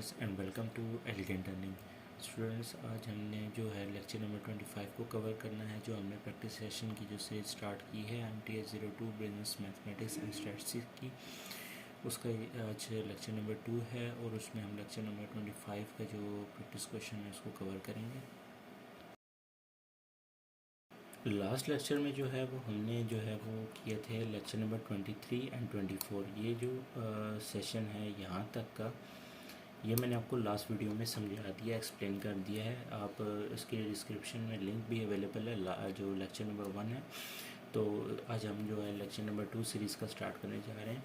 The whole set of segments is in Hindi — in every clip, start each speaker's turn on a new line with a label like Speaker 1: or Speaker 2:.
Speaker 1: Students and welcome to elegant earning. Students, आज हमने जो है लेक्चर नंबर 25 को कवर करना है, जो हमने प्रैक्टिस सेशन की जो सीरीज स्टार्ट की है MTS02 business mathematics and statistics की। उसका आज लेक्चर नंबर 2 है और उसमें हम लेक्चर नंबर 25 का जो प्रैक्टिस क्वेश्चन है उसको कवर करेंगे। लास्ट लेक्चर में जो है वो हमने जो है वो किए थे लेक्चर नंबर 23 एंड 24। ये जो सेशन है यहाँ तक का, ये मैंने आपको लास्ट वीडियो में समझा दिया, एक्सप्लेन कर दिया है। आप इसके डिस्क्रिप्शन में लिंक भी अवेलेबल है जो लेक्चर नंबर 1 है। तो आज हम जो है लेक्चर नंबर 2 सीरीज़ का स्टार्ट करने जा रहे हैं।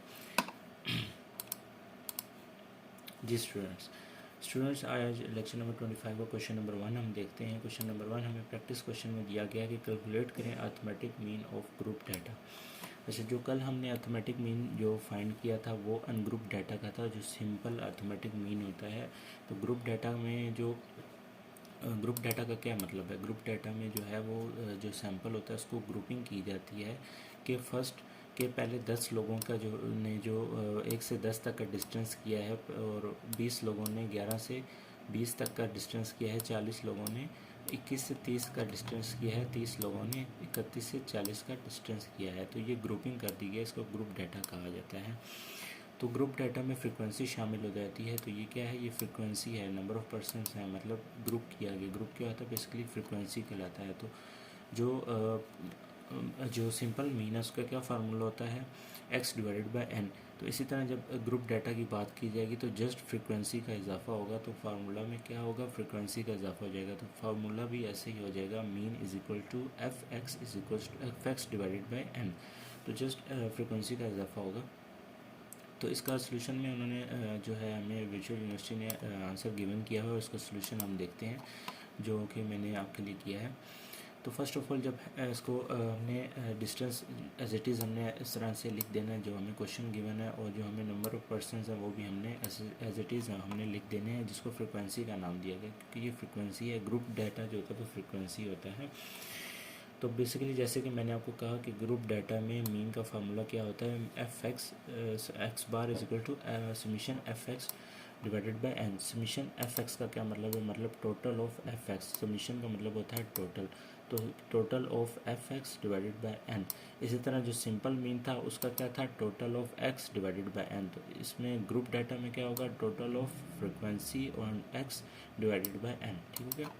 Speaker 1: जी स्टूडेंट्स, आज लेक्चर नंबर 25 का क्वेश्चन नंबर 1 हम देखते हैं। क्वेश्चन नंबर 1 हमें प्रैक्टिस क्वेश्चन में दिया गया कि कैलकुलेट करें arithmetic mean of group data. वैसे जो कल हमने अर्थमेटिक मीन जो फाइंड किया था वो अनग्रुप डाटा का था, जो सिंपल अर्थमेटिक मीन होता है। तो ग्रुप डाटा में जो ग्रुप डाटा का क्या मतलब है? ग्रुप डाटा में जो है वो जो सैंपल होता है उसको ग्रुपिंग की जाती है कि फर्स्ट के पहले 10 लोगों का जो 1 से 10 तक का डिस्टेंस किया है, और 20 लोगों ने 11 से 20 तक का डिस्टेंस किया है, 40 लोगों ने 21 से 30 का डिस्टेंस किया है, 30 लोगों ने 31 से 40 का डिस्टेंस किया है। तो ये ग्रुपिंग कर दी गई, इसको ग्रुप डाटा कहा जाता है। तो ग्रुप डाटा में फ्रीक्वेंसी शामिल हो जाती है। तो ये क्या है? ये फ्रीक्वेंसी है, नंबर ऑफ़ पर्सनस है, मतलब ग्रुप किया गया। ग्रुप क्या होता है? बेसिकली फ्रीक्वेंसी कहलाता है। तो जो सिंपल मीन है उसका क्या फार्मूला होता है? x divided by n। तो इसी तरह जब ग्रुप डाटा की बात की जाएगी तो जस्ट फ्रीक्वेंसी का इजाफा होगा, तो फार्मूला में क्या होगा? फ्रीक्वेंसी का इजाफा हो जाएगा। तो फार्मूला भी ऐसे ही हो जाएगा, mean is equal to fx is equal to fx divided by n। तो जस्ट फ्रीक्वेंसी का इजाफा होगा। तो इसका सोल्यूशन में उन्होंने जो है हमें वर्चुअल यूनिवर्सिटी ने आंसर गिवन किया हुआ है, उसका सोल्यूशन हम देखते हैं जो कि मैंने आपके लिए किया है। तो फर्स्ट ऑफ ऑल जब इसको हमने डिस्टेंस एज इट इज़ हमने इस तरह से लिख देना है, जो हमें क्वेश्चन गिवन है, और जो हमें नंबर ऑफ़ पर्सनस है वो भी हमने एज इट इज़ हमने लिख देने हैं, जिसको फ्रीक्वेंसी का नाम दिया गया, क्योंकि ये फ्रीक्वेंसी है। ग्रुप डाटा जो होता है वो फ्रीक्वेंसी होता है। तो बेसिकली जैसे कि मैंने आपको कहा कि ग्रुप डाटा में मीन का फार्मूला क्या होता है? F X bar is equal to summation F X divided by N. Summation F X का क्या मतलब है? मतलब total of F X. Summation का मतलब होता है टोटल, तो total of F X divided by N. इसी तरह जो सिंपल मीन था उसका क्या था? Total of X divided by N. तो इसमें ग्रुप डाटा में क्या होगा? Total of frequency on X divided by N. ठीक हो गया?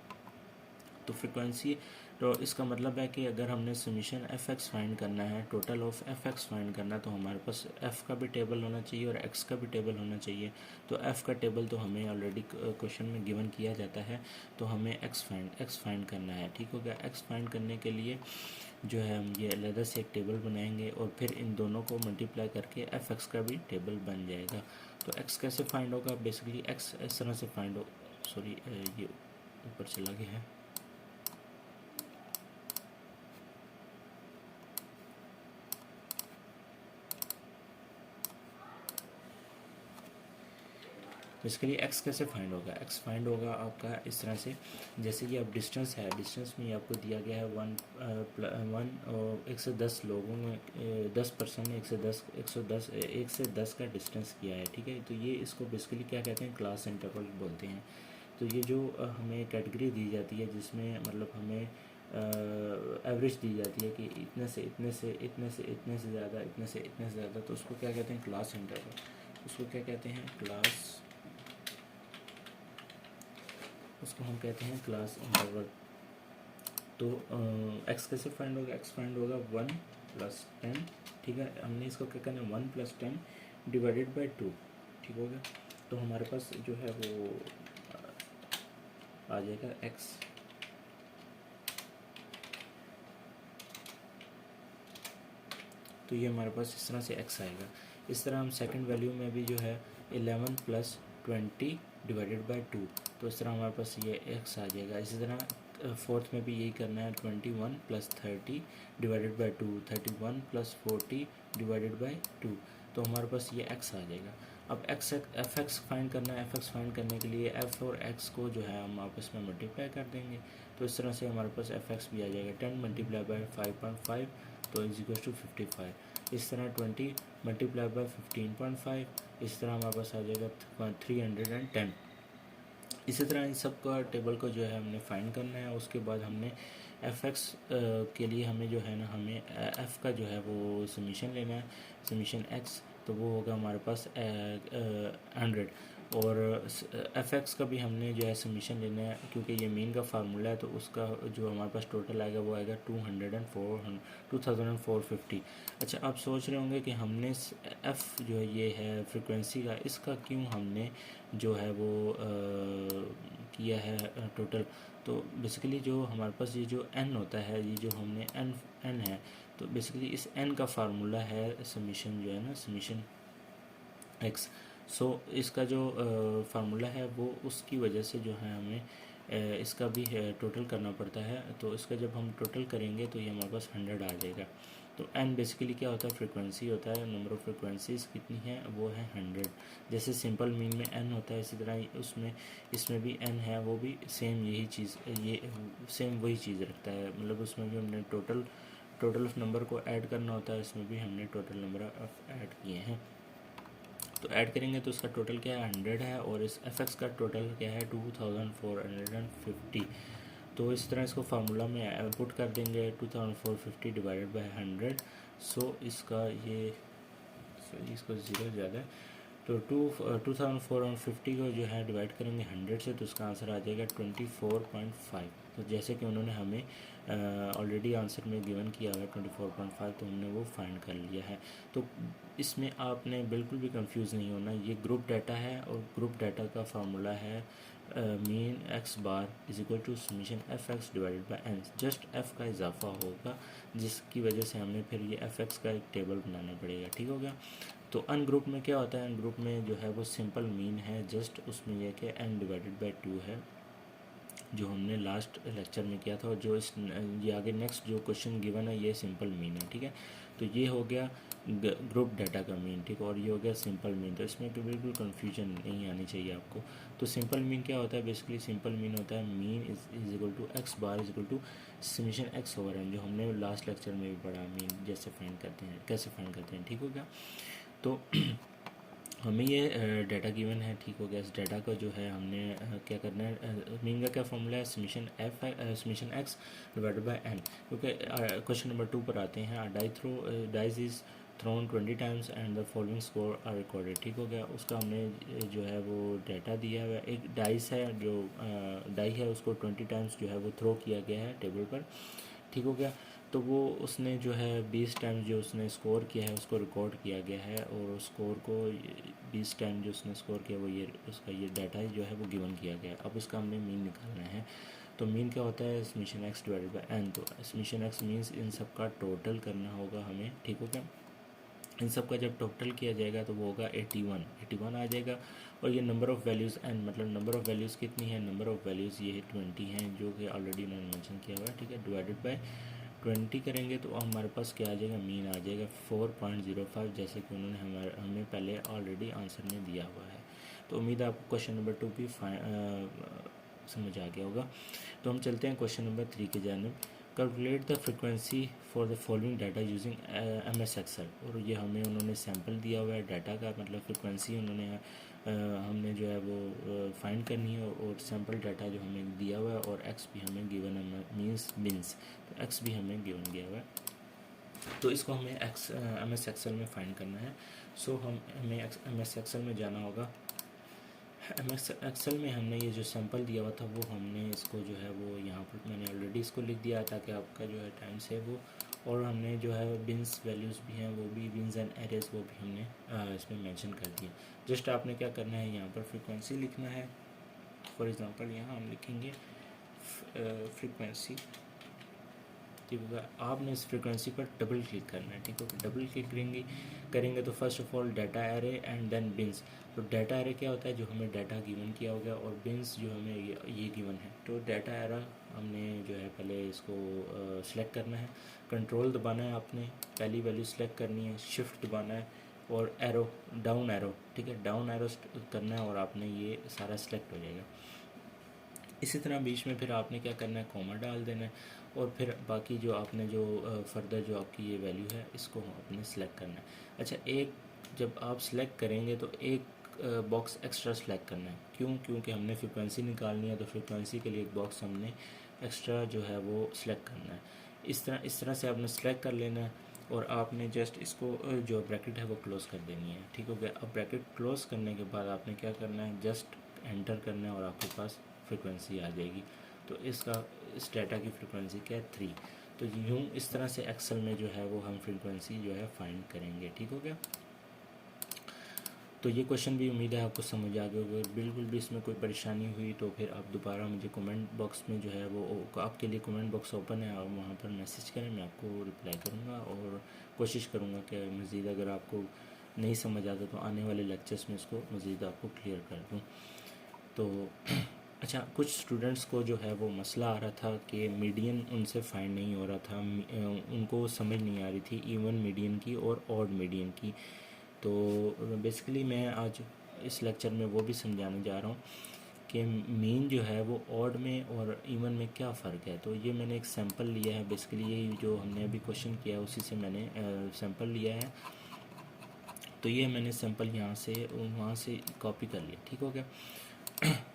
Speaker 1: तो फ्रिक्वेंसी, तो इसका मतलब है कि अगर हमने समीशन एफ एक्स फाइंड करना है, total of F x find करना है, तो हमारे पास एफ़ का भी टेबल होना चाहिए और एक्स का भी टेबल होना चाहिए। तो एफ़ का टेबल तो हमें ऑलरेडी क्वेश्चन में गिवन किया जाता है, तो हमें एक्स फाइंड करना है। ठीक हो गया? एक्स फाइंड करने के लिए जो है हम ये अलग से एक टेबल बनाएंगे और फिर इन दोनों को मल्टीप्लाई करके एफ एक्स का भी टेबल बन जाएगा। तो एक्स कैसे फाइंड होगा? बेसिकली एक्स इस तरह से फाइंड हो, सॉरी ये ऊपर चला गया है। बेसिकली एक्स कैसे फाइंड होगा? एक्स फाइंड होगा आपका इस तरह से, जैसे कि अब डिस्टेंस है, डिस्टेंस में आपको दिया गया है 1 और 1 से 10 लोगों में 10 पर्सन ने 1 से 10 का डिस्टेंस किया है। ठीक है? तो ये इसको बेसिकली क्या कहते हैं? क्लास इंटरवल बोलते हैं। तो ये जो हमें कैटेगरी दी जाती है, जिसमें मतलब हमें एवरेज दी जाती है कि इतने से इतने से इतने से इतने से ज़्यादा, इतने से इतने से ज़्यादा, तो उसको क्या कहते हैं? Class interval. उसको क्या कहते हैं? उसको हम कहते हैं क्लास इंटरवल। तो एक्स कैसे फाइंड होगा? एक्स फाइंड होगा 1 + 10। ठीक है? हमने इसको क्या करना है? 1 + 10 डिवाइडेड बाय 2। ठीक हो गया? तो हमारे पास जो है वो आ जाएगा एक्स। तो ये हमारे पास इस तरह से एक्स आएगा। इस तरह हम सेकंड वैल्यू में भी जो है 11 + 20 डिवाइडेड बाय 2, तो इस तरह हमारे पास ये एक्स आ जाएगा। इसी तरह फोर्थ में भी यही करना है, 21 + 30 डिवाइडेड बाय 2, 31 + 40 डिवाइडेड बाय 2, तो हमारे पास ये एक्स आ जाएगा। अब एफ एक्स फाइंड करना है। एफ एक्स फाइंड करने के लिए एफ और एक्स को जो है हम आपस में मल्टीप्लाई कर देंगे, तो इस तरह से हमारे पास एफ एक्स भी आ जाएगा। 10 × 5.5 तो इज इक्वल टू 55। इस तरह 20 × 15.5, इस तरह हमारे पास आ जाएगा 310। इसी तरह इन सब का टेबल को जो है हमने फाइंड करना है। उसके बाद हमने एफ एक्स के लिए हमें जो है ना हमें एफ़ का जो है वो समीशन लेना है, समीशन एक्स, तो वो होगा हमारे पास 100। और एफ एक्स का भी हमने जो है समीशन लेना है, क्योंकि ये मीन का फार्मूला है, तो उसका जो हमारे पास टोटल आएगा वो आएगा 2450। अच्छा, आप सोच रहे होंगे कि हमने एफ़ जो है ये है फ्रिक्वेंसी का, इसका क्यों हमने जो है वो किया है टोटल। तो बेसिकली जो हमारे पास ये जो एन होता है, ये जो हमने एन है, तो बेसिकली इस एन का फार्मूला है समीशन जो है ना समीशन एक्स। सो इसका जो फार्मूला है वो उसकी वजह से जो है हमें इसका भी टोटल करना पड़ता है। तो इसका जब हम टोटल करेंगे तो ये हमारे पास 100 आ जाएगा। तो एन बेसिकली क्या होता है, फ्रिक्वेंसी होता है, नंबर ऑफ़ फ्रिक्वेंसीज़ कितनी है वो है 100। जैसे सिंपल मीन में एन होता है, इसी तरह उसमें इसमें भी एन है, वो भी सेम यही चीज़, ये सेम वही चीज़ रखता है। मतलब उसमें भी हमने टोटल ऑफ नंबर को ऐड करना होता है, इसमें भी हमने टोटल नंबर ऑफ ऐड किए हैं। तो ऐड करेंगे तो इसका टोटल क्या है 100 है, और इस एफ एक्स का टोटल क्या है 2450। तो इस तरह इसको फार्मूला में पुट कर देंगे 2450 डिवाइडेड बाय 100। सो इसका ये इसको ज़ीरो ज़्यादा है, तो 2450 को जो है डिवाइड करेंगे 100 से, तो उसका आंसर आ जाएगा 24.5। तो जैसे कि उन्होंने हमें ऑलरेडी आंसर में गिवन किया हुआ है 24.5, तो हमने वो फाइंड कर लिया है। तो इसमें आपने बिल्कुल भी कंफ्यूज नहीं होना, ये ग्रुप डाटा है, और ग्रुप डाटा का फार्मूला है mean X bar is equal to summation F X divided by N. Just F का इजाफा होगा, जिसकी वजह से हमें फिर ये एफ एक्स का एक टेबल बनाना पड़ेगा। ठीक हो गया। तो अन ग्रुप में क्या होता है, अन ग्रुप में जो है वो सिंपल मीन है, जस्ट उसमें यह कि एन डिवाइडेड बाई 2 है, जो हमने लास्ट लेक्चर में किया था। और जो ये आगे नेक्स्ट जो क्वेश्चन गिवन है ये सिंपल मीन है। ठीक है, तो ये हो गया ग्रुप डाटा का मीन। ठीक है, और ये हो गया सिंपल मीन। तो इसमें बिल्कुल कन्फ्यूजन नहीं आनी चाहिए आपको। तो सिंपल मीन क्या होता है, बेसिकली सिंपल मीन होता है mean is equal to x bar is equal to summation x over n, जो हमने लास्ट लेक्चर में भी पढ़ा, मीन जैसे फाइंड करते हैं, कैसे फाइंड करते हैं। ठीक हो गया। तो हमें ये डाटा गिवन है। ठीक हो गया। इस डाटा का जो है हमने क्या करना है, मीन का क्या फॉर्मूला है, summation f summation x divided by n. क्योंकि क्वेश्चन नंबर 2 पर आते हैं, dice is thrown 20 times and the following score are recorded. ठीक हो गया। उसका हमने जो है वो डाटा दिया हुआ है, एक डाइस है, जो डाई है उसको 20 टाइम्स जो है वो थ्रो किया गया है टेबल पर। ठीक हो गया। तो वो उसने जो है 20 टाइम जो उसने स्कोर किया है उसको रिकॉर्ड किया गया है, और उस स्कोर को 20 टाइम जो उसने स्कोर किया वो ये उसका ये डाटा जो है वो गिवन किया गया है। अब इसका हमने मीन निकालना है। तो मीन क्या होता है, summation x divided by N. तो समीशन एक्स मीन्स इन सब का टोटल करना होगा हमें। ठीक हो गया। इन सब का जब टोटल किया जाएगा तो वो होगा 81 आ जाएगा। और ये नंबर ऑफ़ वैल्यूज़ एन, मतलब नंबर ऑफ़ वैल्यूज़ कितनी है, नंबर ऑफ़ वैल्यूज़ ये 20 हैं, जो कि ऑलरेडी उन्होंने मेंशन किया हुआ है। ठीक है, डिवाइडेड बाय 20 करेंगे तो हमारे पास क्या आ जाएगा, मीन आ जाएगा 4.05, जैसे कि उन्होंने हमें पहले ऑलरेडी आंसर में दिया हुआ है। तो उम्मीद है आपको क्वेश्चन नंबर 2 भी समझ आ गया होगा। तो हम चलते हैं क्वेश्चन नंबर 3 की जानिब। Calculate the frequency for the following data using MS Excel. और ये हमें उन्होंने सैम्पल दिया हुआ है डाटा का, मतलब फ्रिक्वेंसी उन्होंने हमने जो है वो फाइंड करनी है, और सैम्पल डाटा जो हमें दिया हुआ है, और एक्स भी हमें गिवन है, मीन्स बिन्स, तो एक्स भी हमें गिवन दिया हुआ है। तो इसको हमें MS एक्सेल में फाइंड करना है। सो हमें MS एक्सेल में जाना होगा। MS एक्सेल में हमने ये जो सैंपल दिया हुआ था वो हमने इसको जो है वो यहाँ पर मैंने ऑलरेडी इसको लिख दिया ताकि आपका जो है टाइम सेव हो। और हमने जो है बिन्स वैल्यूज़ भी हैं, वो भी बिन्स एंड एरेज वो भी हमने इसमें मेंशन कर दिए। जस्ट आपने क्या करना है, यहाँ पर फ्रीक्वेंसी लिखना है। फॉर एग्ज़ाम्पल यहाँ हम लिखेंगे फ्रीक्वेंसी। ठीक होगा। आपने इस फ्रीक्वेंसी पर डबल क्लिक करना है। ठीक है, डबल क्लिक करेंगे तो first of all data array and then bins. तो डाटा एरे क्या होता है, जो हमें डाटा गिवन किया हो गया, और बिन्स जो हमें ये गिवन है। तो डाटा एरा हमने जो है पहले इसको सिलेक्ट करना है, कंट्रोल दबाना है, आपने पहली वैल्यू सिलेक्ट करनी है, शिफ्ट दबाना है, और एरो डाउन एरो, ठीक है, डाउन एरो करना है, और आपने ये सारा सिलेक्ट हो जाएगा। इसी तरह बीच में फिर आपने क्या करना है, कॉमा डाल देना है, और फिर बाकी जो आपने जो फर्दर जो आपकी ये वैल्यू है इसको आपने सेलेक्ट करना है। अच्छा, एक जब आप सेलेक्ट करेंगे तो एक बॉक्स एक्स्ट्रा सेलेक्ट करना है। क्यों? क्योंकि हमने फ्रीक्वेंसी निकालनी है, तो फ्रीक्वेंसी के लिए एक बॉक्स हमने एक्स्ट्रा जो है वो सिलेक्ट करना है। इस तरह से आपने सेलेक्ट कर लेना है और आपने जस्ट इसको जो ब्रैकेट है वो क्लोज़ कर देनी है। ठीक हो गया। अब ब्रैकेट क्लोज़ करने के बाद आपने क्या करना है, जस्ट एंटर करना है और आपके पास फ्रीक्वेंसी आ जाएगी। तो इस डाटा की फ्रीक्वेंसी क्या है, 3। तो यूँ इस तरह से एक्सेल में जो है वो हम फ्रीक्वेंसी जो है फाइंड करेंगे। ठीक हो गया। तो ये क्वेश्चन भी उम्मीद है आपको समझ आ गया होगा। बिल्कुल भी इसमें कोई परेशानी हुई तो फिर आप दोबारा मुझे कमेंट बॉक्स में जो है वो आपके लिए कमेंट बॉक्स ओपन है, आप वहाँ पर मैसेज करें, मैं आपको रिप्लाई करूँगा और कोशिश करूँगा कि मज़ीद अगर आपको नहीं समझ आता तो आने वाले लेक्चर्स में इसको मज़ीद आपको क्लियर कर दूँ। तो अच्छा, कुछ स्टूडेंट्स को जो है वो मसला आ रहा था कि मीडियन उनसे फाइंड नहीं हो रहा था, उनको समझ नहीं आ रही थी इवन मीडियन की और ऑड मीडियन की। तो बेसिकली मैं आज इस लेक्चर में वो भी समझाने जा रहा हूँ कि मीन जो है वो ऑड में और इवन में क्या फ़र्क है। तो ये मैंने एक सैम्पल लिया है, बेसिकली ये जो हमने अभी क्वेश्चन किया है उसी से मैंने सैम्पल लिया है। तो ये मैंने सैम्पल यहाँ से वहाँ से कॉपी कर लिया। ठीक हो गया।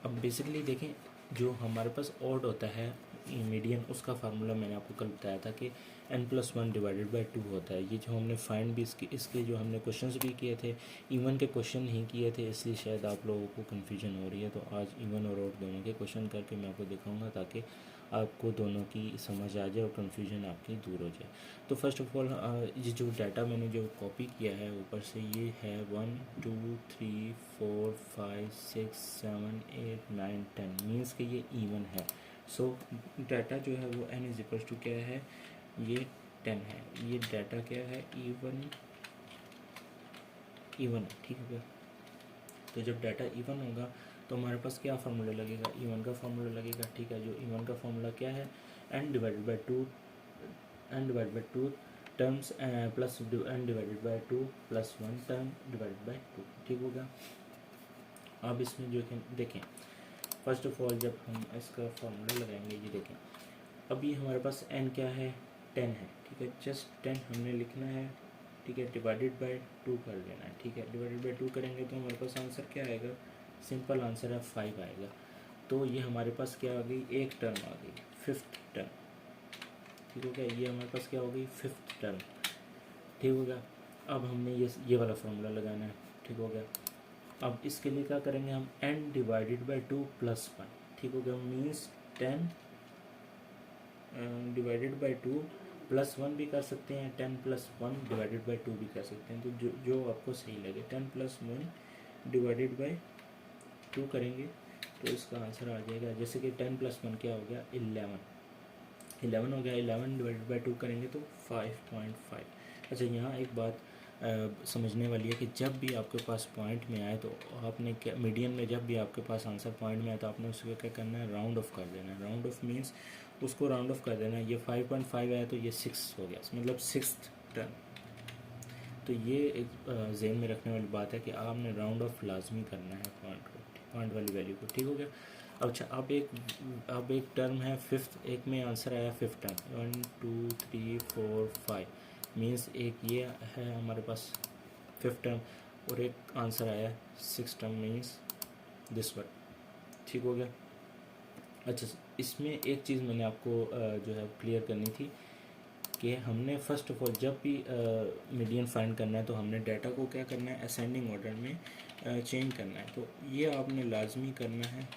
Speaker 1: अब बेसिकली देखें, जो हमारे पास ऑड होता है मीडियन, उसका फार्मूला मैंने आपको कल बताया था कि n+1 डिवाइडेड बाई 2 होता है। ये जो हमने फाइंड भी इसके जो हमने क्वेश्चंस भी किए थे, इवन के क्वेश्चन ही किए थे, इसलिए शायद आप लोगों को कन्फ्यूजन हो रही है। तो आज इवन और ऑड दोनों के क्वेश्चन करके मैं आपको दिखाऊंगा ताकि आपको दोनों की समझ आ जाए और कन्फ्यूजन आपकी दूर हो जाए। तो फर्स्ट ऑफ ऑल ये जो डाटा मैंने जो कॉपी किया है ऊपर से, ये है 1 2 3 4 5 6 7 8 9 10, मीन्स कि ये इवन है। सो डाटा जो है वो n= क्या है, ये 10 है। ये डाटा क्या है, इवन है। ठीक है क्या? तो जब डाटा इवन होगा तो हमारे पास क्या फार्मूला लगेगा, इवन का फार्मूला लगेगा। ठीक है, जो इवन का फार्मूला क्या है, n/2 terms plus n/2 plus 1 term divided by 2। ठीक होगा। अब इसमें जो देखें, फर्स्ट ऑफ ऑल जब हम इसका फार्मूला लगाएंगे, ये देखें अभी हमारे पास n क्या है, 10 है। ठीक है, जस्ट 10 हमने लिखना है। ठीक है, डिवाइडेड बाय 2 कर लेना है। ठीक है, डिवाइडेड बाय 2 करेंगे तो हमारे पास आंसर क्या आएगा, सिंपल आंसर है 5 आएगा। तो ये हमारे पास क्या आ गई, एक टर्म आ गई, 5th टर्म। ठीक हो गया। ये हमारे पास क्या हो गई, 5th टर्म। ठीक हो गया। अब हमने ये वाला फार्मूला लगाना है। ठीक हो गया। अब इसके लिए क्या करेंगे हम, n/2 प्लस 1। ठीक हो गया, मीन्स 10 डिवाइडेड बाई 2 प्लस 1 भी कर सकते हैं, 10 + 1 डिवाइडेड बाई 2 भी कर सकते हैं। तो जो आपको सही लगे, 10 + 1 डिवाइडेड बाई 2 करेंगे तो इसका आंसर आ जाएगा। जैसे कि 10 + 1 क्या हो गया, 11 हो गया। 11 डिवाइडेड बाई 2 करेंगे तो 5.5। अच्छा, यहाँ एक बात समझने वाली है कि जब भी आपके पास पॉइंट में आए तो आपने क्या, मीडियन में जब भी आपके पास आंसर पॉइंट में आए तो आपने उसको क्या करना है, राउंड ऑफ कर देना है। राउंड ऑफ मीन्स उसको राउंड ऑफ कर देना है। ये 5.5 आया तो ये 6 हो गया, मतलब 6th टर्म। तो ये एक जहन में रखने वाली बात है कि आपने राउंड ऑफ लाजमी करना है पॉइंट वाली वैल्यू को। ठीक हो गया। अच्छा, अब एक टर्म है 5th, एक में आंसर आया 5th टर्म, 1 2 3 4 5, मीन्स एक ये है हमारे पास 5th टर्म और एक आंसर आया 6th term, means this one. ठीक हो गया। अच्छा, इसमें एक चीज़ मैंने आपको जो है क्लियर करनी थी कि हमने फर्स्ट ऑफ ऑल जब भी मीडियन फाइंड करना है तो हमने डाटा को क्या करना है, असेंडिंग ऑर्डर में चेंज करना है। तो ये आपने लाजमी करना है,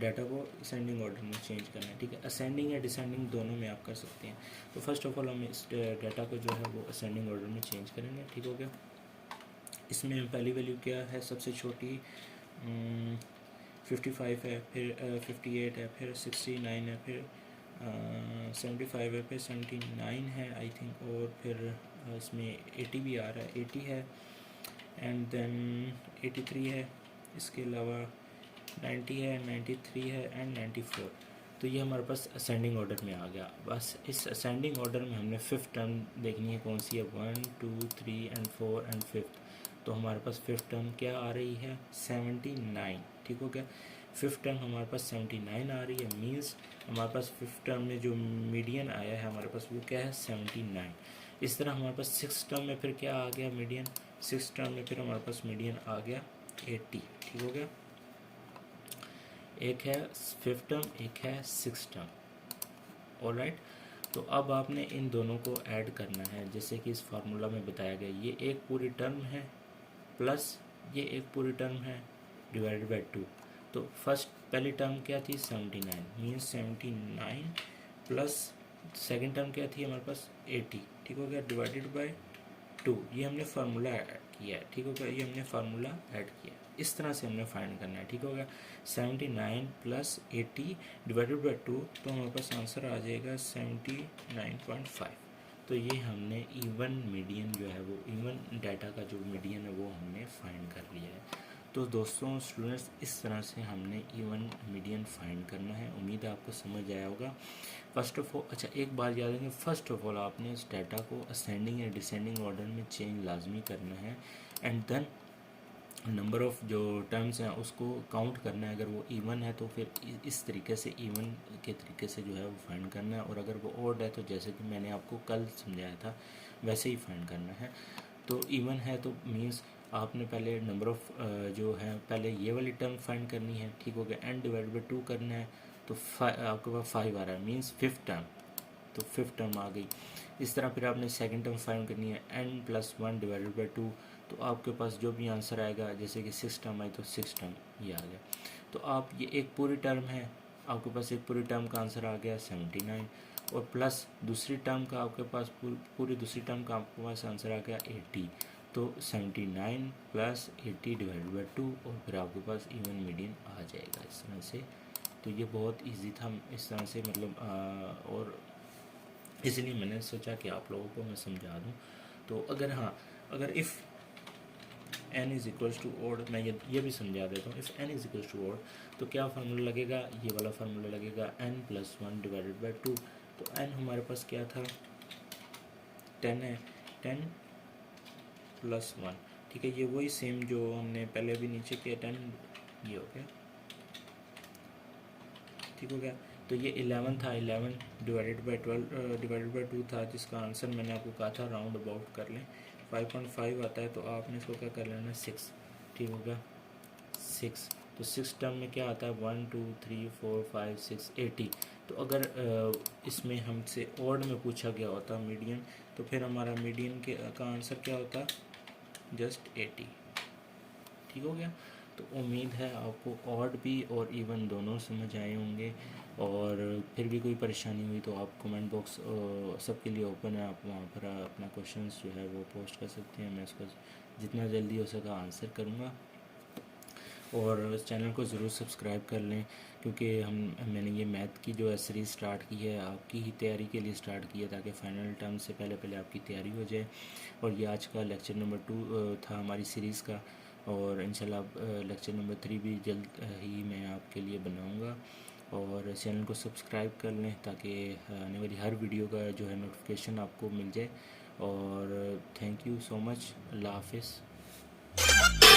Speaker 1: डाटा को असेंडिंग ऑर्डर में चेंज करना है। ठीक है, असेंडिंग या डिसेंडिंग दोनों में आप कर सकते हैं। तो फर्स्ट ऑफ ऑल हम इस डाटा को जो है वो असेंडिंग ऑर्डर में चेंज करेंगे। ठीक हो गया। इसमें पहली वैल्यू क्या है, सबसे छोटी 55 है, फिर 58 है, फिर 69 है, फिर 75 है, फिर 79 है आई थिंक, और फिर इसमें 80 भी आ रहा है, 80 है, एंड देन 83 है, इसके अलावा 90 है, 93 है एंड 94। तो ये हमारे पास असेंडिंग ऑर्डर में आ गया। बस इस असेंडिंग ऑर्डर में हमने 5th टर्म देखनी है कौन सी है, 1 2 3 एंड 4 एंड 5th। तो हमारे पास 5th टर्म क्या आ रही है, 79। ठीक हो गया। 5th टर्म हमारे पास 79 आ रही है, मीन्स हमारे पास 5th टर्म में जो मीडियन आया है हमारे पास वो क्या है, 79। इस तरह हमारे पास 6th टर्म में फिर क्या आ गया मीडियन, सिक्स टर्म में फिर हमारे पास मीडियन आ गया 80, ठीक हो गया। एक है फिफ्थ टर्म, एक है सिक्स टर्म, ऑलराइट। तो अब आपने इन दोनों को ऐड करना है, जैसे कि इस फार्मूला में बताया गया। ये एक पूरी टर्म है प्लस ये एक पूरी टर्म है डिवाइडेड बाई 2। तो फर्स्ट पहली टर्म क्या थी 79, मीन्स 79 प्लस सेकेंड टर्म क्या थी हमारे पास 80, ठीक हो गया, डिवाइडेड बाई 2। ये हमने फार्मूला ऐड किया है, ठीक हो गया, ये हमने फार्मूला ऐड किया है। इस तरह से हमने फाइंड करना है, ठीक हो गया। 79 प्लस 80 डिवाइडेड बाई 2, तो हमारे पास आंसर आ जाएगा 79.5। तो ये हमने इवन मीडियन जो है वो इवन डाटा का जो मीडियन है वो हमने फाइंड कर लिया है। तो दोस्तों स्टूडेंट्स, इस तरह से हमने इवन मीडियन फाइंड करना है। उम्मीद है आपको समझ आया होगा। फर्स्ट ऑफ ऑल, अच्छा एक बात याद रखें, फर्स्ट ऑफ ऑल आपने इस डाटा को असेंडिंग या डिसेंडिंग ऑर्डर में चेंज लाजमी करना है, एंड देन नंबर ऑफ़ जो टर्म्स हैं उसको काउंट करना है। अगर वो इवन है तो फिर इस तरीके से इवन के तरीके से जो है वो फाइंड करना है, और अगर वो ऑड है तो जैसे कि मैंने आपको कल समझाया था वैसे ही फाइंड करना है। तो इवन है तो मीन्स आपने पहले नंबर ऑफ़ जो है पहले ये वाली टर्म फाइंड करनी है, ठीक हो गया, एन डिवाइड बाई 2 करना है। तो आपके पास 5 आ रहा है, मीन्स फिफ्थ टर्म, तो फिफ्थ टर्म आ गई। इस तरह फिर आपने सेकंड टर्म फाइंड करनी है, n प्लस 1 डिवाइडेड बाई 2। तो आपके पास जो भी आंसर आएगा, जैसे कि सिक्स टर्म आई तो सिक्स टर्म ये आ गया। तो आप ये एक पूरी टर्म है, आपके पास एक पूरी टर्म का आंसर आ गया 79, और प्लस दूसरी टर्म का आपके पास पूरी दूसरी टर्म का आपके पास आंसर आ गया 80। तो 79 प्लस 80 डिवाइडेड बाई 2, और फिर आपके पास इवन मीडियन आ जाएगा इस तरह से। तो ये बहुत ईजी था इस तरह से, मतलब और इसलिए मैंने सोचा कि आप लोगों को मैं समझा दूं। तो अगर हाँ, अगर if n is equals to odd, मैं ये भी समझा देता हूँ। If n is equals to odd तो क्या फार्मूला लगेगा, ये वाला फार्मूला लगेगा n प्लस 1 डिवाइडेड बाई 2। तो n हमारे पास क्या था 10 है, 10 प्लस 1, ठीक है, ये वही सेम जो हमने पहले भी नीचे किया 10, ये हो गया, ठीक हो गया। तो ये 11 था, 11 डिवाइडेड बाई 12 डिवाइडेड बाई 2 था, जिसका आंसर मैंने आपको कहा था राउंड अबाउट कर लें, 5.5 आता है। तो आपने इसको क्या कर लेना 6, ठीक होगा 6। तो सिक्स टर्म में क्या आता है 1 2 3 4 5 6 80। तो अगर इसमें हमसे ऑड में पूछा गया होता मीडियन, तो फिर हमारा मीडियन का आंसर क्या होता जस्ट 80, ठीक हो गया। तो उम्मीद है आपको ऑड भी और इवन दोनों समझ आए होंगे, और फिर भी कोई परेशानी हुई तो आप कमेंट बॉक्स सबके लिए ओपन है, आप वहाँ पर अपना क्वेश्चंस जो है वो पोस्ट कर सकते हैं। मैं इसको जितना जल्दी हो सका आंसर करूँगा, और चैनल को ज़रूर सब्सक्राइब कर लें, क्योंकि मैंने ये मैथ की जो है सीरीज़ स्टार्ट की है आपकी ही तैयारी के लिए स्टार्ट की है, ताकि फ़ाइनल टर्म से पहले आपकी तैयारी हो जाए। और ये आज का लेक्चर नंबर 2 था हमारी सीरीज़ का, और इंशाल्लाह लेक्चर नंबर 3 भी जल्द ही मैं आपके लिए बनाऊँगा। और चैनल को सब्सक्राइब कर लें ताकि आने वाली हर वीडियो का जो है नोटिफिकेशन आपको मिल जाए। और थैंक यू सो मच, अल्लाह हाफिज़।